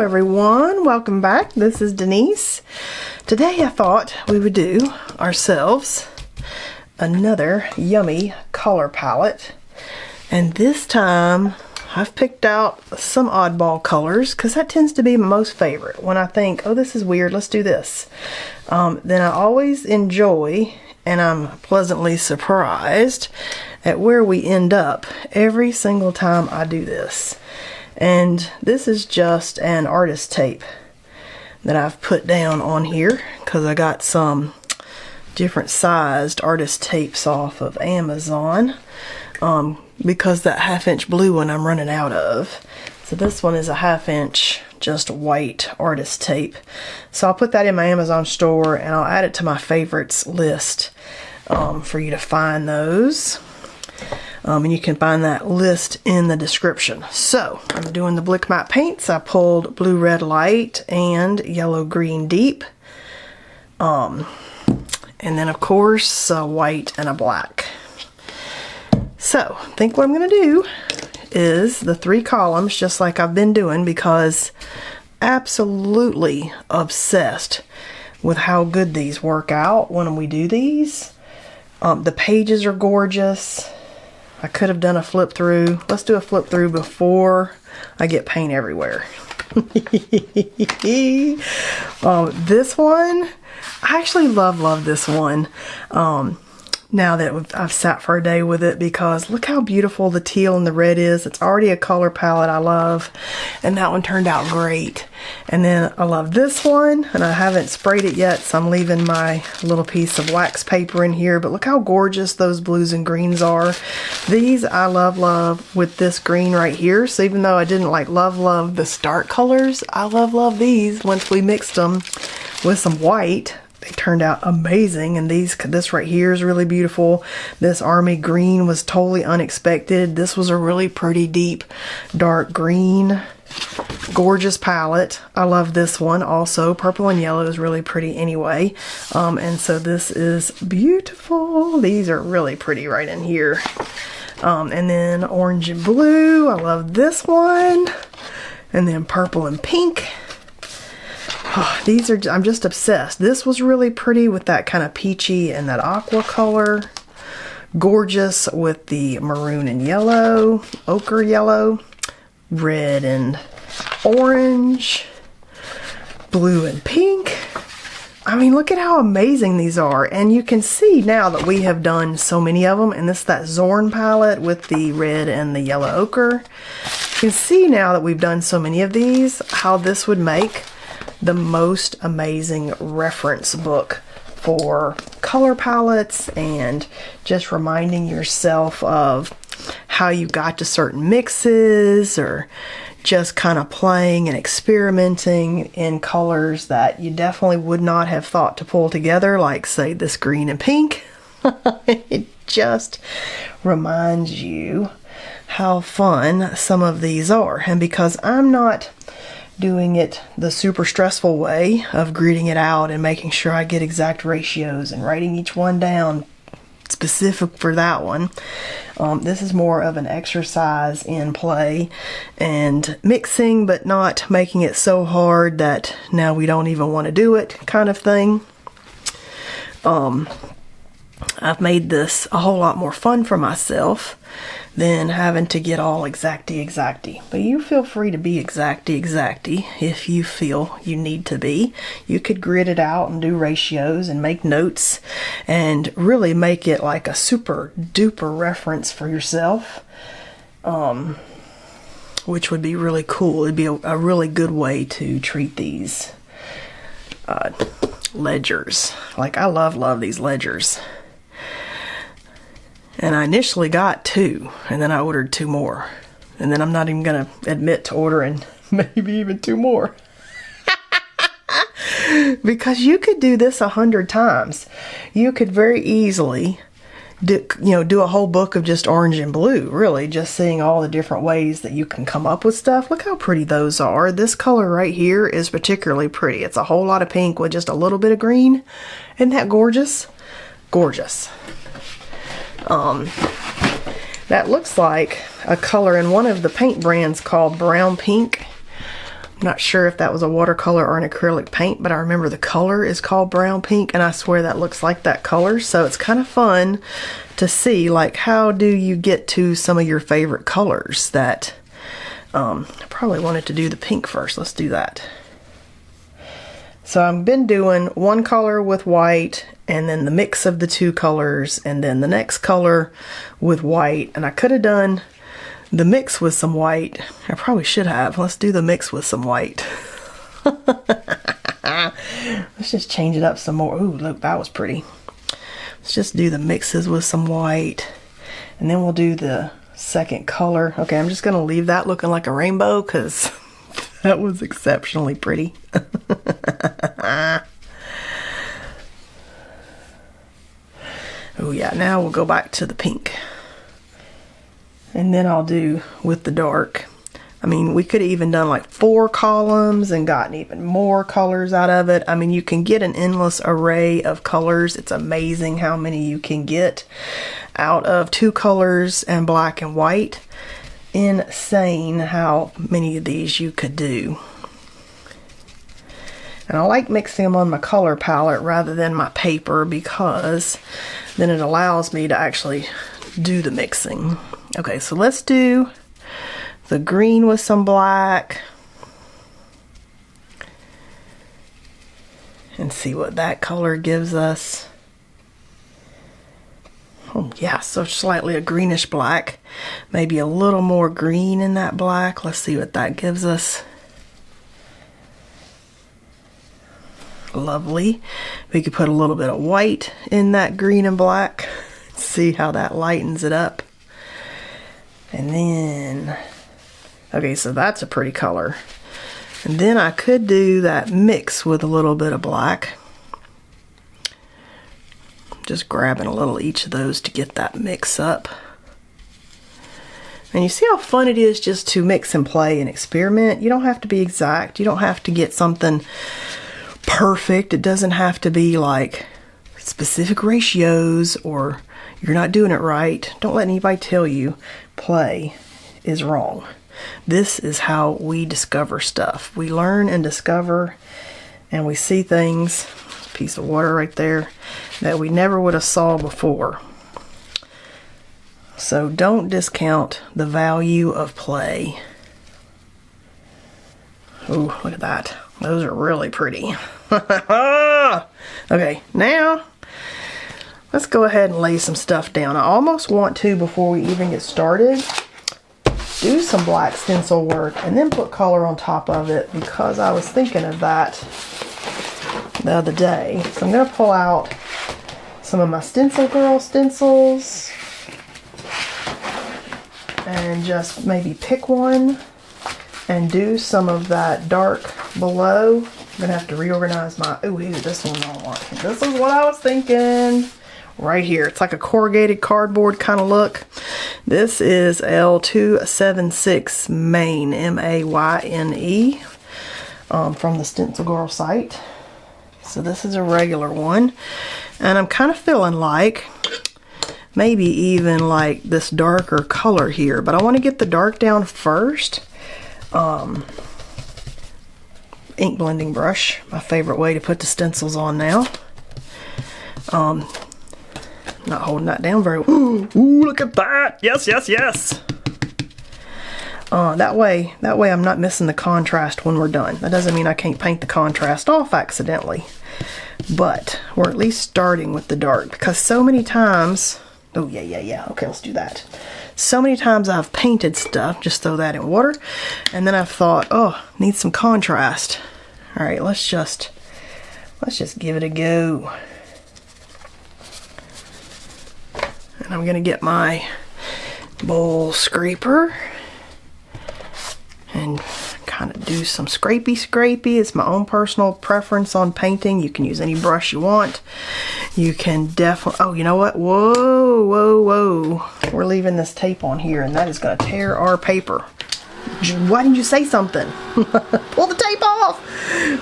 everyone, welcome back. This is Denise. Today I thought we would do ourselves another yummy color palette, and this time I've picked out some oddball colors because that tends to be my most favorite. When I think, oh, this is weird, let's do this, then I always enjoy and I'm pleasantly surprised at where we end up every single time I do this. And this is just an artist tape that I've put down on here because I got some different sized artist tapes off of Amazon because that 1/2" blue one I'm running out of. So this one is a 1/2" just white artist tape. So I'll put that in my Amazon store and I'll add it to my favorites list for you to find those. And you can find that list in the description. So I'm doing the Blick Matte Paints. I pulled Blue Red Light and Yellow Green Deep. And then of course a white and a black. So I think what I'm going to do is the 3 columns just like I've been doing, because absolutely obsessed with how good these work out when we do these. The pages are gorgeous. I could have done a flip through. Let's do a flip through before I get paint everywhere. This one, I actually love this one. Now that I've sat for a day with it, because look how beautiful the teal and the red is. It's already a color palette I love, and that one turned out great. And then I love this one, and I haven't sprayed it yet, so I'm leaving my little piece of wax paper in here, but look how gorgeous those blues and greens are. These I love with this green right here. So even though I didn't like love the start colors, I love these. Once we mixed them with some white, they turned out amazing. And this right here is really beautiful. This army green was totally unexpected. This was a really pretty deep dark green. Gorgeous palette. I love this one also. Purple and yellow is really pretty anyway. And so this is beautiful. These are really pretty right in here. And then orange and blue. I love this one. And then purple and pink. Oh, these are, I'm just obsessed. This was really pretty with that kind of peachy and that aqua color. Gorgeous with the maroon and yellow, ochre yellow, red and orange, blue and pink. I mean, look at how amazing these are. And you can see now that we have done so many of them. And this is that Zorn palette with the red and the yellow ochre. You can see now that we've done so many of these, how this would make the most amazing reference book for color palettes and just reminding yourself of how you got to certain mixes, or just kind of playing and experimenting in colors that you definitely would not have thought to pull together, like say this green and pink. It just reminds you how fun some of these are. And because I'm not doing it the super stressful way of gridding it out and making sure I get exact ratios and writing each one down specific for that one, this is more of an exercise in play and mixing, but not making it so hard that now we don't even want to do it kind of thing. I've made this a whole lot more fun for myself than having to get all exacty. But you feel free to be exacty if you feel you need to be. You could grid it out and do ratios and make notes and really make it like a super duper reference for yourself, which would be really cool. It'd be a really good way to treat these ledgers. Like, I love these ledgers. And I initially got 2, and then I ordered 2 more. And then I'm not even going to admit to ordering maybe even 2 more. Because you could do this 100 times. You could very easily do a whole book of just orange and blue, really, just seeing all the different ways that you can come up with stuff. Look how pretty those are. This color right here is particularly pretty. It's a whole lot of pink with just a little bit of green. Isn't that gorgeous? Gorgeous. That looks like a color in one of the paint brands called Brown Pink. I'm not sure if that was a watercolor or an acrylic paint, but I remember the color is called brown pink, and I swear that looks like that color. So it's kind of fun to see, like, how do you get to some of your favorite colors that, I probably wanted to do the pink first. Let's do that. So I've been doing one color with white, and then the mix of the two colors, and then the next color with white. And I could have done the mix with some white. I probably should have. Let's do the mix with some white. Let's just change it up some more. Ooh, look, that was pretty. Let's just do the mixes with some white, and then we'll do the second color. Okay, I'm just gonna leave that looking like a rainbow because that was exceptionally pretty. Oh yeah, now we'll go back to the pink. And then I'll do with the dark. I mean, we could have even done like 4 columns and gotten even more colors out of it. I mean, you can get an endless array of colors. It's amazing how many you can get out of 2 colors and black and white. Insane how many of these you could do. And I like mixing them on my color palette rather than my paper, because then it allows me to actually do the mixing. Okay, so let's do the green with some black and see what that color gives us. Oh yeah, so slightly a greenish black, maybe a little more green in that black. Let's see what that gives us. Lovely. We could put a little bit of white in that green and black. See how that lightens it up. And then, okay, so that's a pretty color. And then I could do that mix with a little bit of black. Just grabbing a little each of those to get that mix up. And you see how fun it is just to mix and play and experiment. You don't have to be exact. You don't have to get something perfect. It doesn't have to be like specific ratios or you're not doing it right. Don't let anybody tell you play is wrong. This is how we discover stuff. We learn and discover, and we see things, piece of water right there, that we never would have saw before. So don't discount the value of play. Ooh, look at that. Those are really pretty. Okay, now let's go ahead and lay some stuff down. I almost want to, before we even get started, do some black stencil work and then put color on top of it, because I was thinking of that the other day. So I'm going to pull out some of my Stencil Girl stencils and just maybe pick one and do some of that dark below. I'm going to have to reorganize my, ooh, this one I don't want. This is what I was thinking. Right here. It's like a corrugated cardboard kind of look. This is L276 Maine, M-A-Y-N-E, from the Stencil Girl site. So this is a regular one. And I'm kind of feeling like maybe even like this darker color here, but I want to get the dark down first. Ink blending brush, my favorite way to put the stencils on now. Not holding that down very well. Ooh, look at that! Yes, yes, yes! That way I'm not missing the contrast when we're done. That doesn't mean I can't paint the contrast off accidentally. But we're at least starting with the dark, because so many times, oh yeah, okay, let's do that. So many times I've painted stuff, just throw that in water, and then I've thought, oh, needs some contrast. All right, let's just give it a go. And I'm gonna get my bowl scraper and kind of do some scrapey. It's my own personal preference on painting. You can use any brush you want. You can definitely, oh, you know what? Whoa. We're leaving this tape on here, and that is gonna tear our paper. Why didn't you say something? Pull the tape off.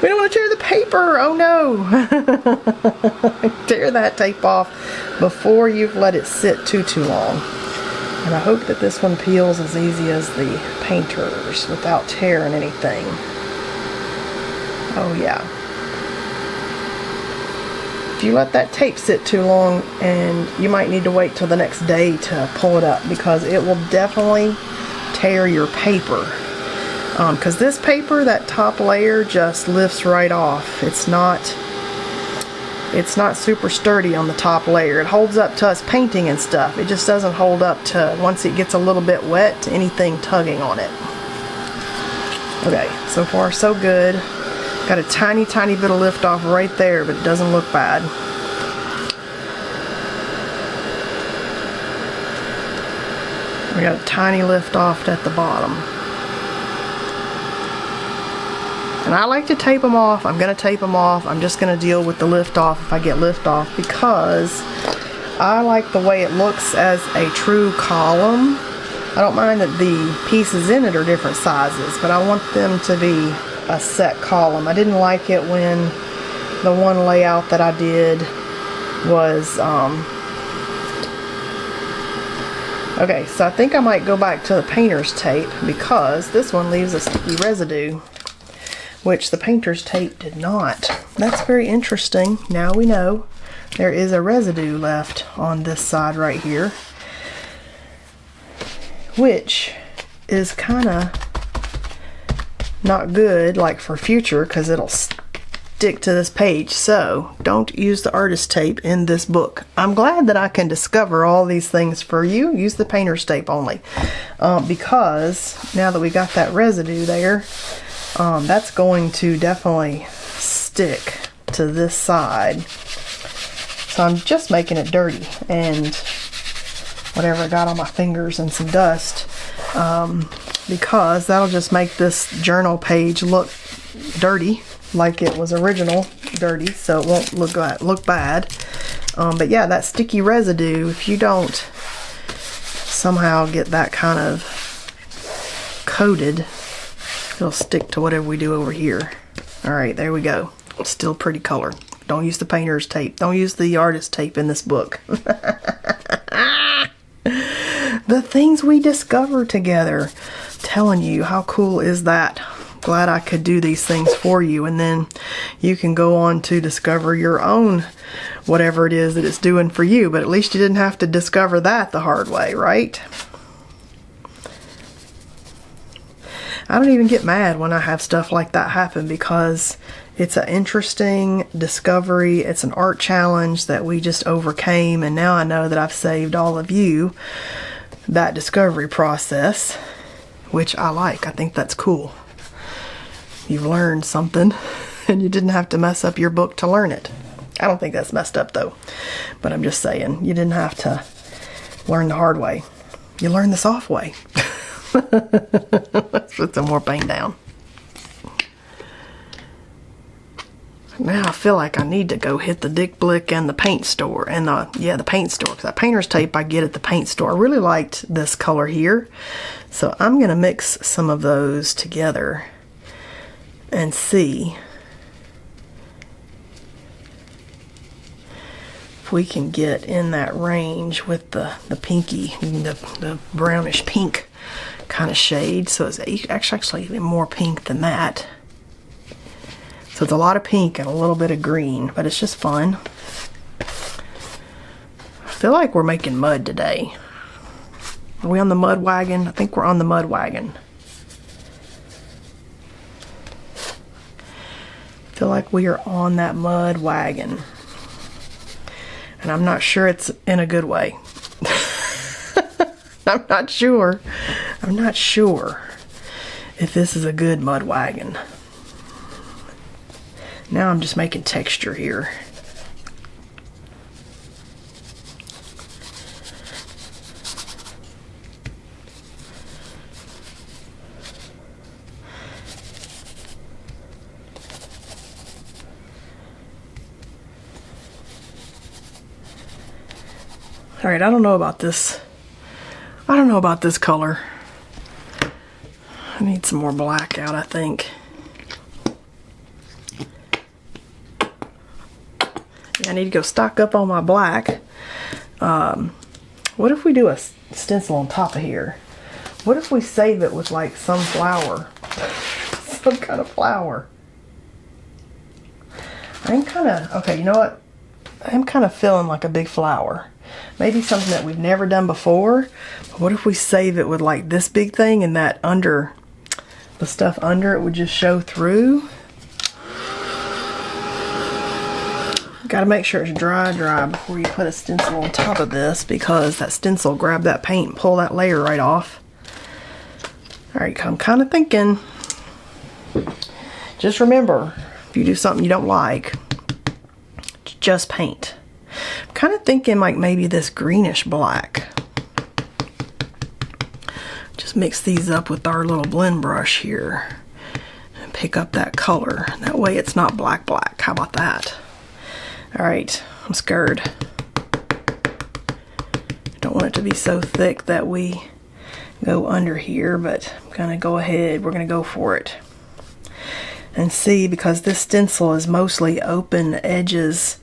We don't want to tear the paper. Oh no. Tear that tape off before you've let it sit too long. And I hope that this one peels as easy as the painters without tearing anything. Oh yeah. If you let that tape sit too long, and you might need to wait till the next day to pull it up, because it will definitely tear your paper. Because this paper, that top layer just lifts right off. It's not super sturdy on the top layer. It holds up to us painting and stuff. It just doesn't hold up to, once it gets a little bit wet, to anything tugging on it. Okay, so far so good. Got a tiny bit of lift off right there, but it doesn't look bad. We got a tiny lift off at the bottom. And I like to tape them off. I'm going to tape them off. I'm just going to deal with the lift off if I get lift off, because I like the way it looks as a true column. I don't mind that the pieces in it are different sizes, but I want them to be a set column. I didn't like it when the one layout that I did was okay, so I think I might go back to the painter's tape, because this one leaves a sticky residue, which the painter's tape did not. That's very interesting. Now we know there is a residue left on this side right here, which is kind of not good, like for future, because it'll stick to this page. So don't use the artist tape in this book. I'm glad that I can discover all these things for you. Use the painter's tape only, because now that we got that residue there, that's going to definitely stick to this side. So I'm just making it dirty, and whatever I got on my fingers and some dust, because that'll just make this journal page look dirty, like it was original dirty, so it won't look bad. But yeah, that sticky residue, if you don't somehow get that kind of coated, it'll stick to whatever we do over here. Alright, there we go. Still pretty color. Don't use the painter's tape. Don't use the artist tape in this book. The things we discover together. Telling you, how cool is that? Glad I could do these things for you, and then you can go on to discover your own whatever it is that it's doing for you, but at least you didn't have to discover that the hard way, right? I don't even get mad when I have stuff like that happen, because it's an interesting discovery. It's an art challenge that we just overcame, and now I know that I've saved all of you that discovery process, which I like. I think that's cool. You've learned something, and you didn't have to mess up your book to learn it. I don't think that's messed up though, but I'm just saying, you didn't have to learn the hard way. You learned the soft way. Let's put some more paint down. Now I feel like I need to go hit the Dick Blick and the paint store, and the paint store, because that painter's tape I get at the paint store. I really liked this color here, so I'm gonna mix some of those together and see if we can get in that range with the pinky, the brownish pink kind of shade. So it's actually even more pink than that. So it's a lot of pink and a little bit of green, but it's just fun. I feel like we're making mud today. Are we on the mud wagon? I think we're on the mud wagon. I feel like we are on that mud wagon. And I'm not sure it's in a good way. I'm not sure. I'm not sure if this is a good mud wagon. Now I'm just making texture here. All right, I don't know about this. I don't know about this color. I need some more black out, I think. I need to go stock up on my black. What if we do a stencil on top of here? What if we save it with like some flower? Some kind of flower. I'm kind of, okay, you know what? I'm kind of feeling like a big flower. Maybe something that we've never done before. But what if we save it with like this big thing and that under, the stuff under it would just show through? Got to make sure it's dry before you put a stencil on top of this, because that stencil will grab that paint and pull that layer right off. Alright, I'm kind of thinking, just remember, if you do something you don't like, just paint. I'm kind of thinking like maybe this greenish black. Just mix these up with our little blend brush here and pick up that color. That way it's not black. How about that? Alright, I'm scared. Don't want it to be so thick that we go under here, but I'm gonna go ahead, we're gonna go for it. And see, because this stencil is mostly open edges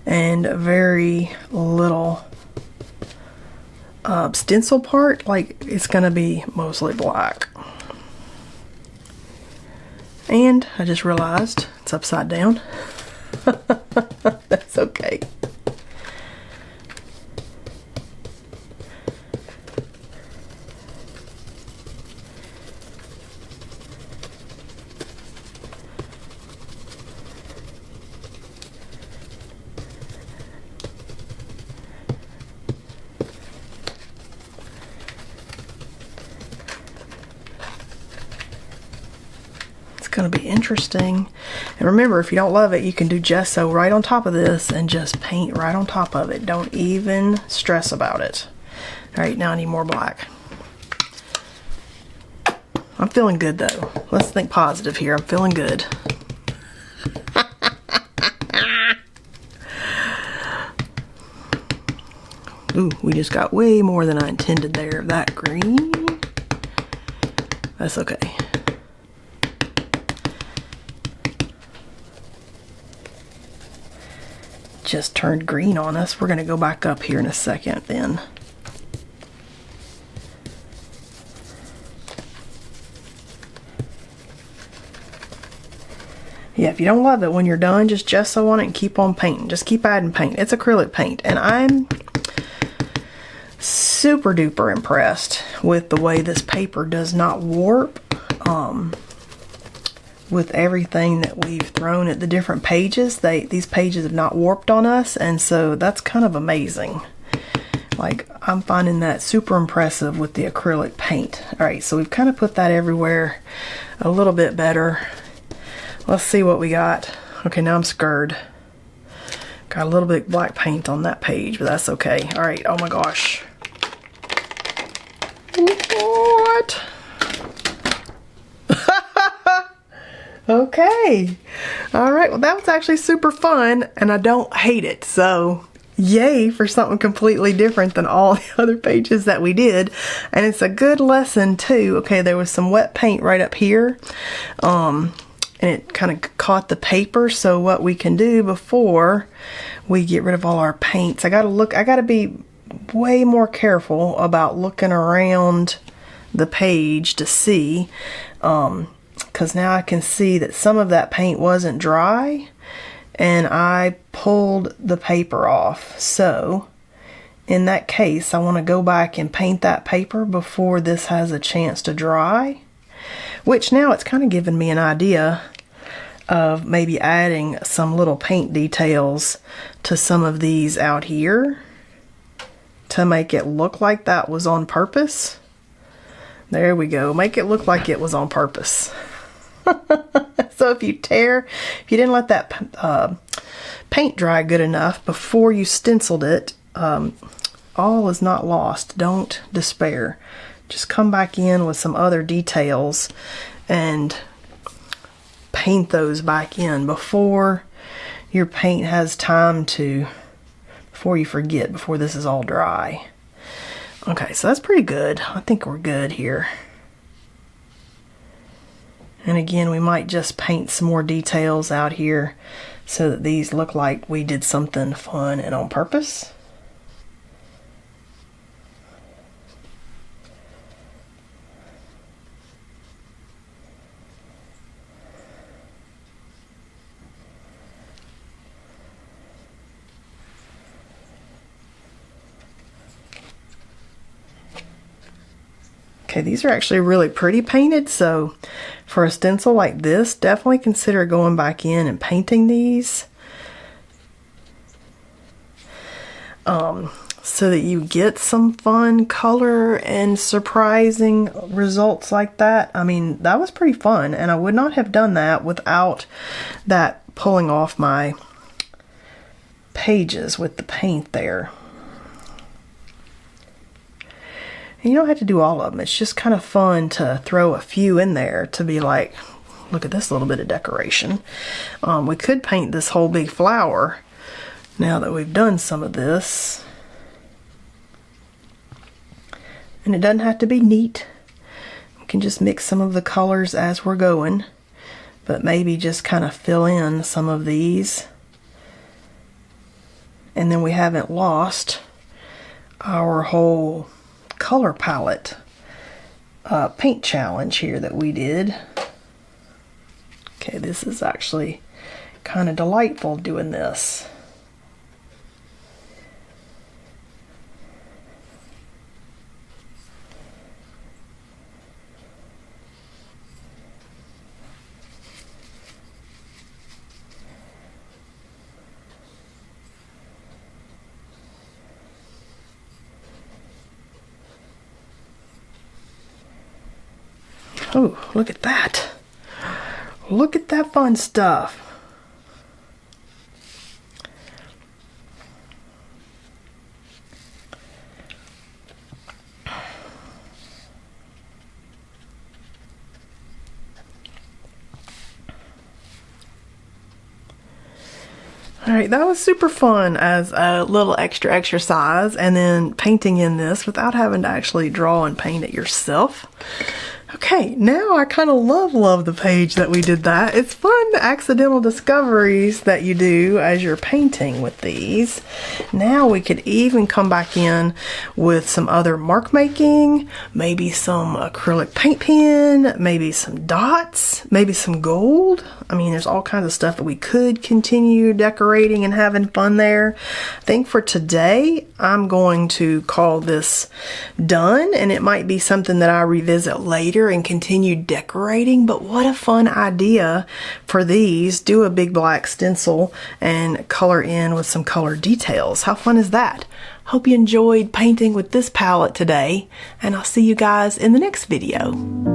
and very little stencil part, like it's gonna be mostly black. And I just realized it's upside down. That's okay. Going to be interesting. And remember, if you don't love it, you can do gesso right on top of this and just paint right on top of it. Don't even stress about it. Alright, now I need more black. I'm feeling good though. Let's think positive here. I'm feeling good. Ooh, we just got way more than I intended there of that green. That's okay. Just turned green on us. We're going to go back up here in a second then. Yeah, if you don't love it when you're done, just gesso on it and keep on painting. Just keep adding paint. It's acrylic paint, and I'm super duper impressed with the way this paper does not warp. With everything that we've thrown at the different pages, these pages have not warped on us, and so that's kind of amazing. Like, I'm finding that super impressive with the acrylic paint. Alright, so we've kind of put that everywhere a little bit better. Let's see what we got. Okay, now I'm scared. Got a little bit black paint on that page, but that's okay. Alright, oh my gosh. What? Okay. Alright, well that was actually super fun, and I don't hate it, so yay for something completely different than all the other pages that we did. And it's a good lesson too. Okay, there was some wet paint right up here, and it kind of caught the paper, so what we can do before we get rid of all our paints, I gotta be way more careful about looking around the page to see, because now I can see that some of that paint wasn't dry and I pulled the paper off. So in that case, I want to go back and paint that paper before this has a chance to dry, which now it's kind of given me an idea of maybe adding some little paint details to some of these out here to make it look like that was on purpose. There we go. Make it look like it was on purpose. So if you didn't let that paint dry good enough before you stenciled it, all is not lost. Don't despair. Just come back in with some other details and paint those back in before your paint has time to, before you forget, before this is all dry. Okay, so that's pretty good. I think we're good here. And again, we might just paint some more details out here so that these look like we did something fun and on purpose. Okay, these are actually really pretty painted, so for a stencil like this, definitely consider going back in and painting these. So that you get some fun color and surprising results like that. I mean, that was pretty fun, and I would not have done that without that pulling off my pages with the paint there. And you don't have to do all of them. It's just kind of fun to throw a few in there to be like, look at this little bit of decoration. We could paint this whole big flower now that we've done some of this. And it doesn't have to be neat. We can just mix some of the colors as we're going, but maybe just kind of fill in some of these. And then we haven't lost our whole color palette paint challenge here that we did. Okay, this is actually kind of delightful doing this. Oh, look at that. Look at that fun stuff. Alright, that was super fun as a little extra exercise, and then painting in this without having to actually draw and paint it yourself. Okay, now I kind of love the page that we did that. It's fun, the accidental discoveries that you do as you're painting with these. Now we could even come back in with some other mark making, maybe some acrylic paint pen, maybe some dots, maybe some gold. I mean, there's all kinds of stuff that we could continue decorating and having fun there. I think for today, I'm going to call this done, and it might be something that I revisit later and continue decorating. But what a fun idea for these. Do a big black stencil and color in with some color details. How fun is that? Hope you enjoyed painting with this palette today, and I'll see you guys in the next video.